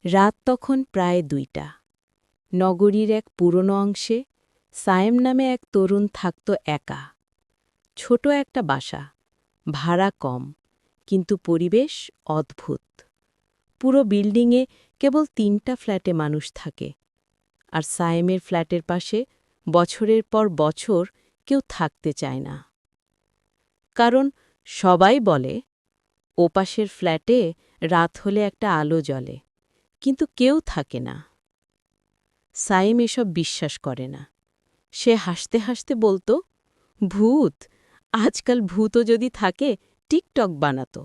রাত তখন প্রায় ২টা। নগরীর এক পুরনো অংশে সায়েম নামে এক তরুণ থাকত একা। ছোট একটা বাসা, ভাড়া কম, কিন্তু পরিবেশ অদ্ভুত। পুরো বিল্ডিংয়ে কেবল ৩টা ফ্ল্যাটে মানুষ থাকে, আর সায়েমের ফ্ল্যাটের পাশে বছরের পর বছর কেউ থাকতে চায় না। কারণ সবাই বলে ওপাশের ফ্ল্যাটে রাত হলে একটা আলো জ্বলে, কিন্তু কেউ থাকে না। সায়েম এসব বিশ্বাস করে না। সে হাসতে হাসতে বলতো, ভূত, আজকাল ভূতও যদি থাকে টিকটক বানাতো।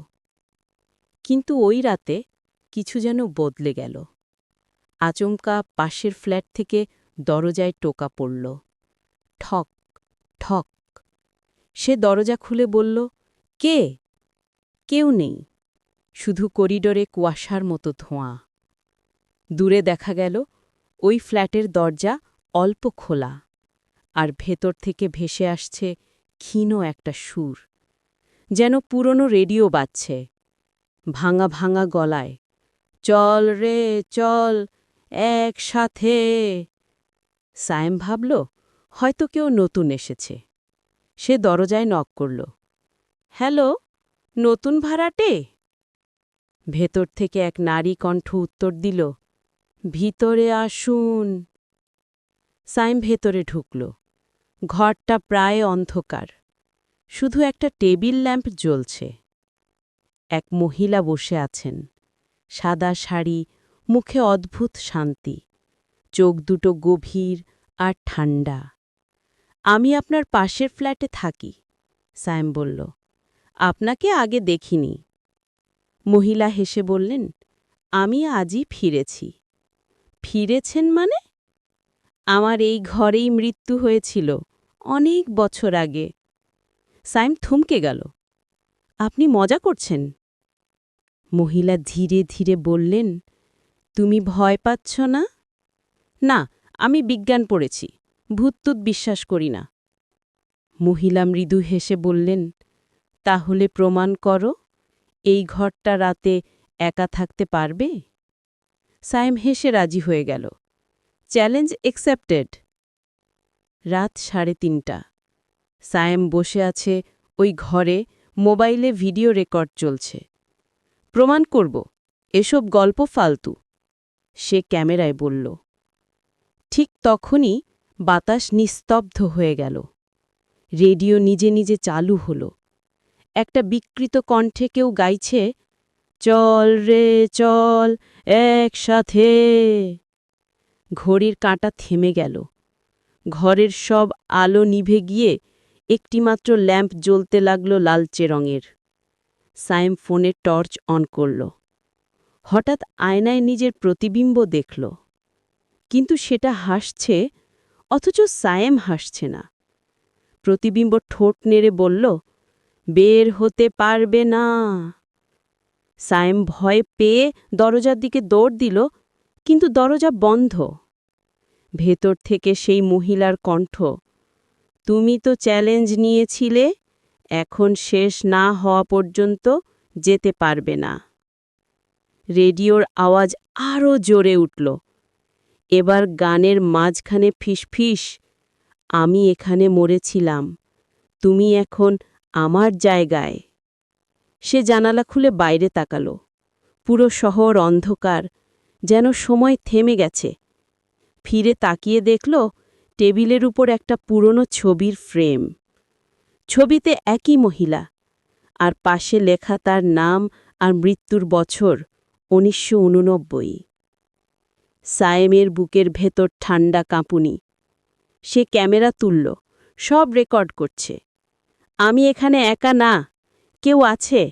কিন্তু ওই রাতে কিছু যেন বদলে গেল। আচমকা পাশের ফ্ল্যাট থেকে দরজায় টোকা পড়ল। ঠক ঠক। সে দরজা খুলে বলল, কে? কেউ নেই, শুধু করিডোরে কুয়াশার মতো ধোঁয়া। দূরে দেখা গেল ওই ফ্ল্যাটের দরজা অল্প খোলা, আর ভেতর থেকে ভেসে আসছে ক্ষীণ একটা সুর, যেন পুরনো রেডিও বাজছে, ভাঙা ভাঙা গলায়। চল রে চল, একসাথে। সায়েম ভাবল, হয়তো কেউ নতুন এসেছে। সে দরজায় নক করল। হ্যালো, নতুন ভাড়াটে? ভেতর থেকে এক নারী কণ্ঠ উত্তর দিল, ভিতরে আসুন। সায়েম ভেতরে ঢুকল। ঘরটা প্রায় অন্ধকার, শুধু একটা টেবিল ল্যাম্প জ্বলছে। এক মহিলা বসে আছেন, সাদা শাড়ি, মুখে অদ্ভুত শান্তি, চোখ দুটো গভীর আর ঠান্ডা। আমি আপনার পাশের ফ্ল্যাটে থাকি, সায়েম বলল। আপনাকে আগে দেখিনি। মহিলা হেসে বললেন, আমি আজই ফিরেছি। ফিরেছেন মানে? আমার এই ঘরেই মৃত্যু হয়েছিল অনেক বছর আগে। সায়েম থমকে গেল। আপনি মজা করছেন? মহিলা ধীরে ধীরে বললেন, তুমি ভয় পাচ্ছ না? না, আমি বিজ্ঞান পড়েছি, ভূতটুত বিশ্বাস করি না। মহিলা মৃদু হেসে বললেন, তাহলে প্রমাণ করো, এই ঘরটা রাতে একা থাকতে পারবে? সায়েম হেসে রাজি হয়ে গেল। Challenge accepted. রাত ৩:৩০। সায়েম বসে আছে ওই ঘরে, মোবাইলে ভিডিও রেকর্ড চলছে। প্রমাণ করব, এসব গল্প ফালতু, সে ক্যামেরায় বলল। ঠিক তখনই বাতাস নিস্তব্ধ হয়ে গেল। রেডিও নিজে নিজে চালু হল। একটা বিকৃত কণ্ঠে কেউ গাইছে, চল রে চল, একসাথে। ঘড়ির কাঁটা থেমে গেল। ঘরের সব আলো নিভে গিয়ে একটিমাত্র ল্যাম্প জ্বলতে লাগল লালচে রঙের। সায়েম ফোনের টর্চ অন করল। হঠাৎ আয়নায় নিজের প্রতিবিম্ব দেখল, কিন্তু সেটা হাসছে, অথচ সায়েম হাসছে না। প্রতিবিম্ব ঠোঁট নেড়ে বলল, বের হতে পারবে না। সায়েম ভয় পেয়ে দরজার দিকে দৌড় দিল, কিন্তু দরজা বন্ধ। ভেতর থেকে সেই মহিলার কণ্ঠ, তুমি তো চ্যালেঞ্জ নিয়েছিলে, এখন শেষ না হওয়া পর্যন্ত যেতে পারবে না। রেডিওর আওয়াজ আরও জোরে উঠল। এবার গানের মাঝখানে ফিসফিস, আমি এখানে মরেছিলাম, তুমি এখন আমার জায়গায়। সে জানালা খুলে বাইরে তাকাল। পুরো শহর অন্ধকার, যেন সময় থেমে গেছে। ফিরে তাকিয়ে দেখল টেবিলের উপর একটা পুরনো ছবির ফ্রেম। ছবিতে একই মহিলা, আর পাশে লেখা তার নাম আর মৃত্যুর বছর, ১৯৮৯। সায়েমের বুকের ভেতর ঠান্ডা কাঁপুনি। সে ক্যামেরা তুলল, সব রেকর্ড করছে। আমি এখানে একা না, কেউ আছে।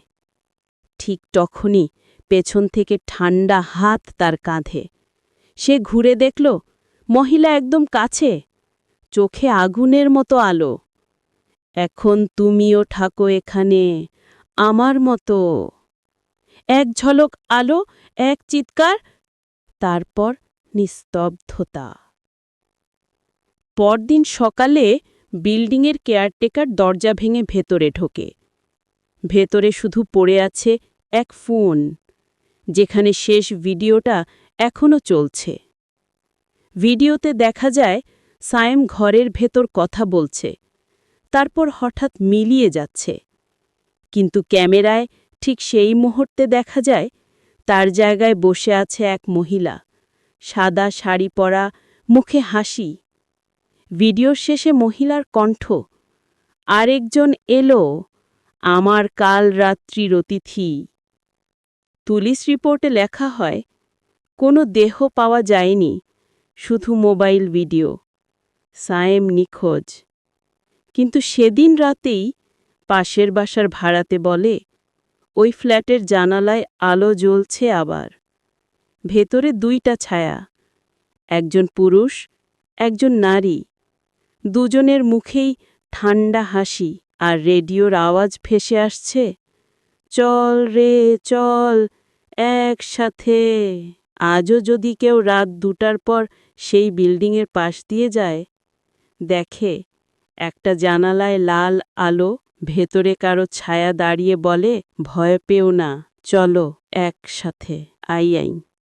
ঠিক তখনই পেছন থেকে ঠান্ডা হাত তার কাঁধে। সে ঘুরে দেখল মহিলা একদম কাছে, চোখে আগুনের মতো আলো। এখন তুমিও থাকো এখানে, আমার মতো। এক ঝলক আলো, এক চিৎকার, তারপর নিস্তব্ধতা। পরদিন সকালে বিল্ডিংয়ের কেয়ারটেকার দরজা ভেঙে ভেতরে ঢোকে। ভেতরে শুধু পড়ে আছে এক ফোন, যেখানে শেষ ভিডিওটা এখনও চলছে। ভিডিওতে দেখা যায় সায়েম ঘরের ভেতর কথা বলছে, তারপর হঠাৎ মিলিয়ে যাচ্ছে। কিন্তু ক্যামেরায় ঠিক সেই মুহূর্তে দেখা যায় তার জায়গায় বসে আছে এক মহিলা, সাদা শাড়ি পরা, মুখে হাসি। ভিডিওর শেষে মহিলার কণ্ঠ, আরেকজন এলো, আমার কাল রাত্রির অতিথি। পুলিশ রিপোর্টে লেখা হয় কোনো দেহ পাওয়া যায়নি, শুধু মোবাইল ভিডিও। সায়েম নিখোঁজ। কিন্তু সেদিন রাতেই পাশের বাসার ভাড়াতে বলে ওই ফ্ল্যাটের জানালায় আলো জ্বলছে আবার। ভেতরে দুইটা ছায়া, একজন পুরুষ, একজন নারী। দুজনের মুখেই ঠান্ডা হাসি, আর রেডিওর আওয়াজ ভেসে আসছে, চল রে চল একসাথে। আজও যদি কেউ রাত 2টার পর সেই বিল্ডিংয়ের পাশ দিয়ে যায়, দেখে একটা জানালায় লাল আলো, ভেতরে কারো ছায়া দাঁড়িয়ে বলে, ভয় পেও না, চলো একসাথে, আই।